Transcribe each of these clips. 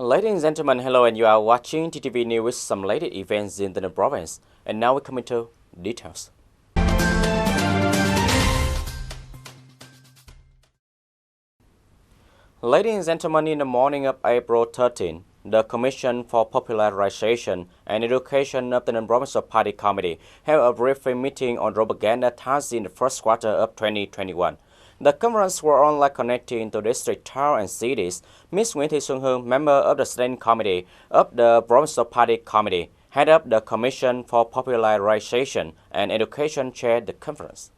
Ladies and gentlemen, hello, and you are watching TTV News with some latest events in the province. And now we come into details. Ladies and gentlemen, in the morning of April 13, the Commission for Popularization and Education of the Provincial Party Committee held a briefing meeting on propaganda tasks in the first quarter of 2021. The conference was online connecting to district, towns, and cities. Ms. Nguyễn Thị Xuân Hương, member of the Standing Committee of the Provincial Party Committee, head up the Commission for Popularization and Education, chaired the conference.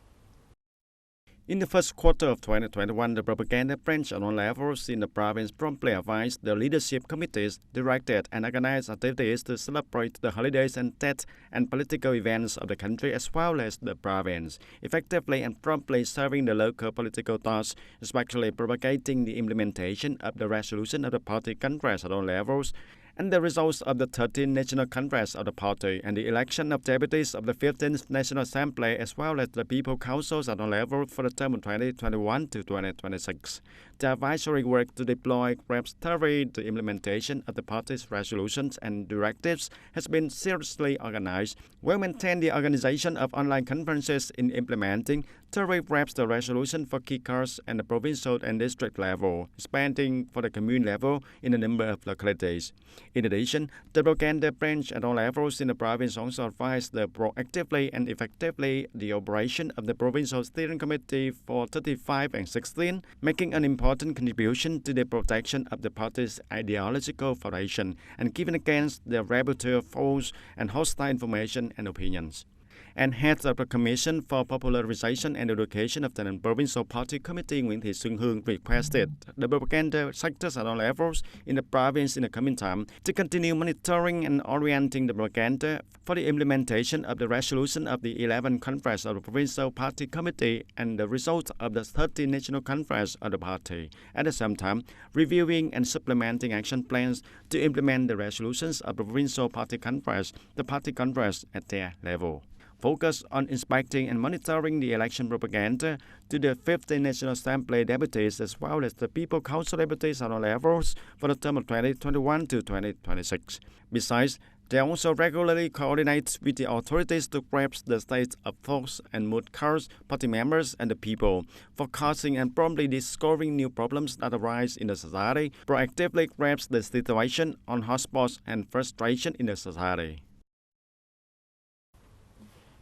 In the first quarter of 2021, the propaganda branch at all levels in the province promptly advised the leadership committees, directed and organized activities to celebrate the holidays and dates and political events of the country as well as the province, effectively and promptly serving the local political tasks, especially propagating the implementation of the resolution of the party congress at all levels, and the results of the 13th National Congress of the party and the election of deputies of the 15th National Assembly as well as the People Councils at all levels for the term of 2021 to 2026. The advisory work to deploy grasp thoroughly the implementation of the party's resolutions and directives has been seriously organized. We maintain the organization of online conferences in implementing thoroughly grasp the resolution for key cards at the provincial and district level, expanding for the commune level in a number of localities. In addition, the propaganda branch at all levels in the province also advised proactively and effectively the operation of the Provincial Steering Committee for 35 and 16, making an important contribution to the protection of the party's ideological foundation and giving against the Rapporteur false and hostile information and opinions. And head of the Commission for Popularization and Education of the Provincial Party Committee, Nguyễn Thị Xuân Hương, requested the propaganda sectors at all levels in the province in the coming time to continue monitoring and orienting the propaganda for the implementation of the resolution of the 11th Congress of the Provincial Party Committee and the results of the 13th National Congress of the party. At the same time, reviewing and supplementing action plans to implement the resolutions of the Provincial Party Congress, the Party Congress at their level. Focus on inspecting and monitoring the election propaganda to the 15th National Assembly deputies as well as the People Council deputies at all levels for the term of 2021 to 2026. Besides, they also regularly coordinate with the authorities to grasp the state of thoughts and mood cards, party members and the people, forecasting and promptly discovering new problems that arise in the society, proactively grasp the situation on hotspots and frustration in the society.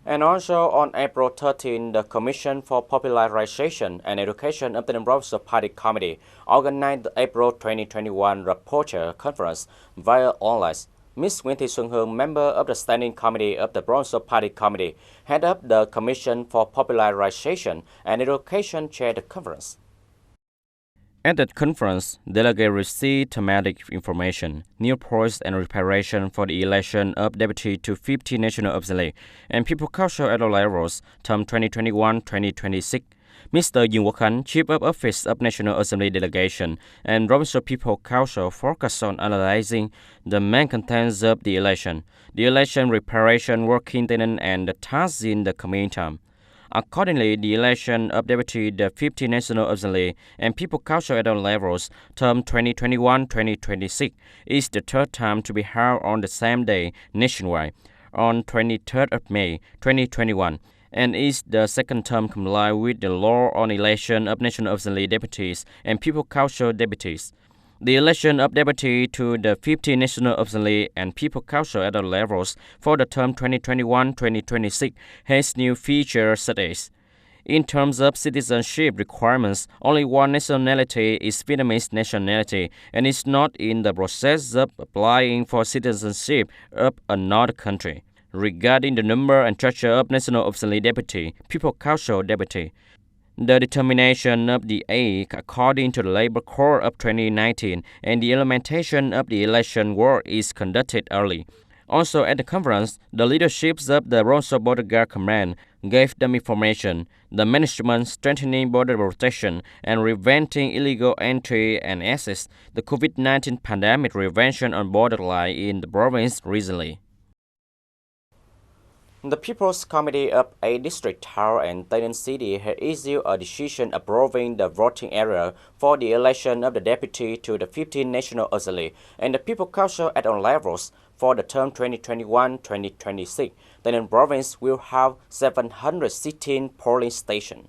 And also on April 13, the Commission for Popularization and Education of the Provincial Party Committee organized the April 2021 Rapporteur Conference via online. Ms. Nguyễn Thị Xuân Hương, member of the Standing Committee of the Provincial Party Committee, head up the Commission for Popularization and Education, chaired the conference. At that conference, delegates received thematic information, new points and preparation for the election of deputy to 50 National Assembly and People Council at all levels, term 2021-2026. Mr. Dương Quốc Khánh, Chief of Office of National Assembly Delegation and Provincial People Council, focused on analyzing the main contents of the election preparation working tenant and the tasks in the coming term. Accordingly, the election of deputy the 50 National Assembly and People Council at all levels, term 2021-2026, is the third time to be held on the same day nationwide, on 23rd of May 2021, and is the second term comply with the law on election of National Assembly deputies and People Council deputies. The election of deputy to the 50 National Assembly and People Council at all levels for the term 2021-2026 has new features such as: in terms of citizenship requirements, only one nationality is Vietnamese nationality and is not in the process of applying for citizenship of another country. Regarding the number and structure of National Assembly deputy, People Council deputy, the determination of the age according to the Labor Code of 2019 and the implementation of the election work is conducted early. Also at the conference, the leaderships of the Provincial Border Guard Command gave them information, the management strengthening border protection and preventing illegal entry and access, the COVID-19 pandemic prevention on borderline in the province recently. The People's Committee of a district town and Tay Ninh City has issued a decision approving the voting area for the election of the deputy to the 15th National Assembly and the People Council at all levels for the term 2021-2026. Tay Ninh Province will have 716 polling stations.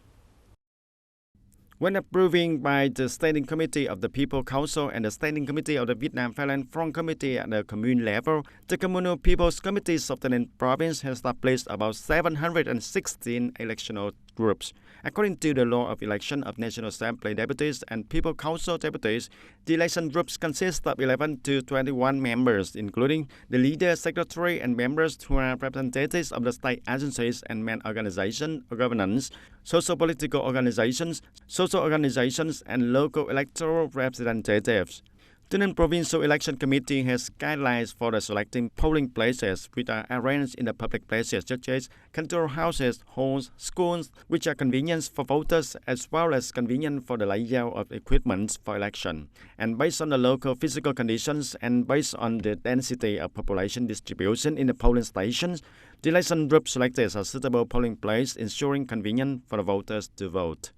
When approving by the Standing Committee of the People Council and the Standing Committee of the Vietnam Fatherland Front Committee at the commune level, the Communal People's Committees of Tay Ninh Province has established about 716 electional groups. According to the law of election of National Assembly deputies and People Council deputies, the election groups consist of 11 to 21 members, including the leader, secretary, and members who are representatives of the state agencies and main organization or governance, socio-political organizations, social organizations, and local electoral representatives. Tay Ninh Provincial Election Committee has guidelines for the selecting polling places, which are arranged in the public places such as control houses, halls, schools, which are convenient for voters as well as convenient for the layout of equipment for election. And based on the local physical conditions and based on the density of population distribution in the polling stations, the election group selected a suitable polling place, ensuring convenience for the voters to vote.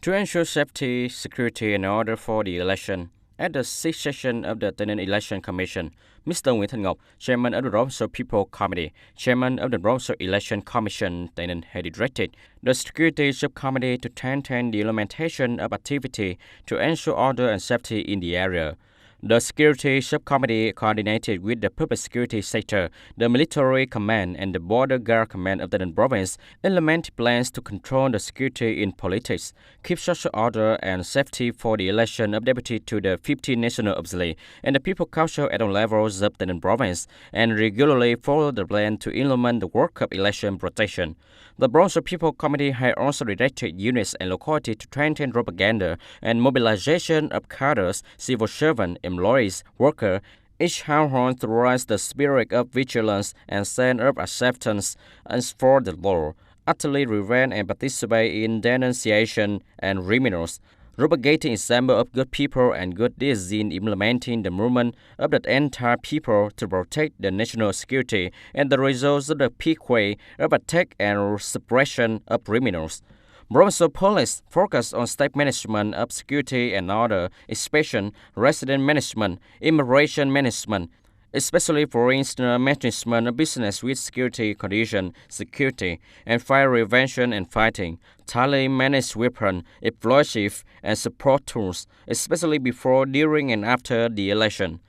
To ensure safety, security, and order for the election, at the 6th session of the Tay Ninh Election Commission, Mr. Nguyễn Thanh Ngọc, Chairman of the Rapporteur People Committee, Chairman of the Rapporteur Election Commission, Tay Ninh, had directed the Security Subcommittee to maintain the implementation of activity to ensure order and safety in the area. The Security Subcommittee coordinated with the Public Security Sector, the Military Command, and the Border Guard Command of Tay Ninh Province, implement plans to control the security in politics, keep social order and safety for the election of deputy to the 15th National Assembly and the People Council at all levels of Tay Ninh Province, and regularly follow the plan to implement the work of election protection. The Bronze People Committee had also directed units and locality to strengthen propaganda and mobilization of cadres, civil servants, employees, workers, each household to raise the spirit of vigilance and sense of acceptance as for the law, utterly prevent and participate in denunciation and criminals, propagating example of good people and good deeds in implementing the movement of the entire people to protect the national security and the results of the peak way of attack and suppression of criminals. Provincial police focus on state management of security and order, inspection, resident management, immigration management, especially for instance management of business with security condition, security, and fire prevention and fighting, tightly managed weapon, explosive, and support tools, especially before, during, and after the election.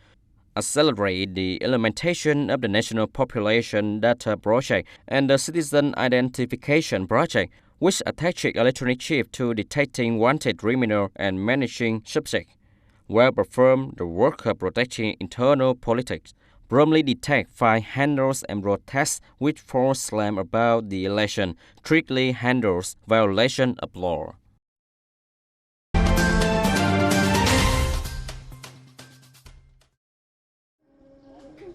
Accelerate the implementation of the National Population Data Project and the Citizen Identification Project, which attaches electronic chip to detecting wanted criminal and managing subjects. Well perform the work of protecting internal politics, promptly detect file handles and protests with false claims about the election, strictly handles violation of law.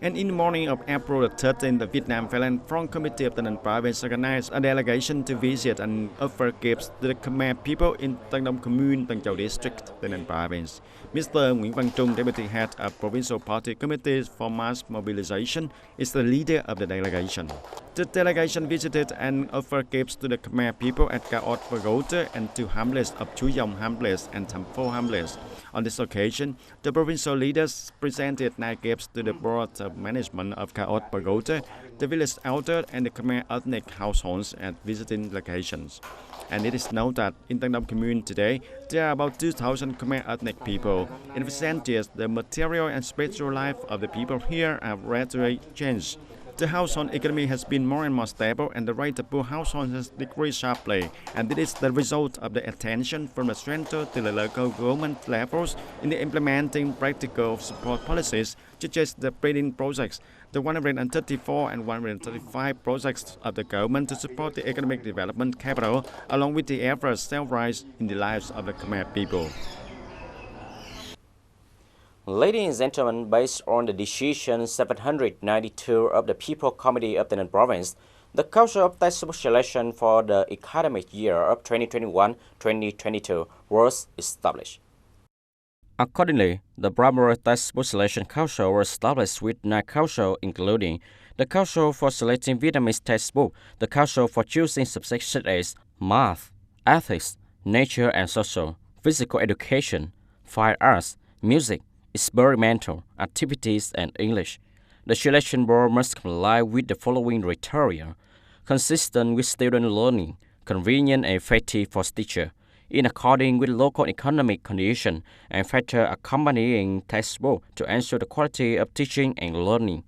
And in the morning of April 13, the Vietnam Fatherland Front Committee of Tay Ninh Province organized a delegation to visit and offer gifts to the Khmer people in Tân Đông Commune, Tân Châu District, Tay Ninh Province. Mr. Nguyễn Văn Trung, Deputy Head of Provincial Party Committees for Mass Mobilization, is the leader of the delegation. The delegation visited and offered gifts to the Khmer people at Caot Pagoda and to hamlets of Chu Dong hamlets and Tham Pho hamlets. On this occasion, the provincial leaders presented 9 gifts to the Board of Management of Caot Pagoda, the village elder, and the Khmer ethnic households at visiting locations. And it is known that in Tân Đông Commune today, there are about 2,000 Khmer ethnic people. In recent years, the material and spiritual life of the people here have radically changed. The household economy has been more and more stable, and the rate of poor households has decreased sharply. And this is the result of the attention from the central to the local government levels in the implementing practical support policies, such as the breeding projects, the 134 and 135 projects of the government to support the economic development capital, along with the efforts self-rise in the lives of the Khmer people. Ladies and gentlemen, based on the decision 792 of the People Committee of Tay Ninh Province, the Council of Textbook Selection for the academic year of 2021-2022 was established. Accordingly, the primary textbook selection council was established with 9 councils, including the Council for selecting Vietnamese textbook, the Council for choosing subjects such as math, ethics, nature and social, physical education, fine arts, music, experimental activities, and English. The selection board must comply with the following criteria: consistent with student learning, convenient and effective for teachers, in accordance with local economic conditions, and factor accompanying textbook to ensure the quality of teaching and learning.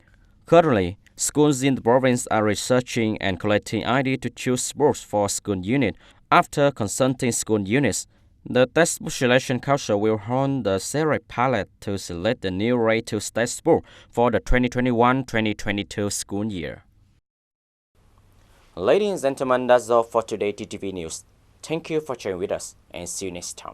Currently, schools in the province are researching and collecting ideas to choose books for school unit. After consulting school units, the Textbook Selection Council will hold the select pilot to select the new rate textbook for the 2021-2022 school year. Ladies and gentlemen, that's all for today TTV News. Thank you for joining with us and see you next time.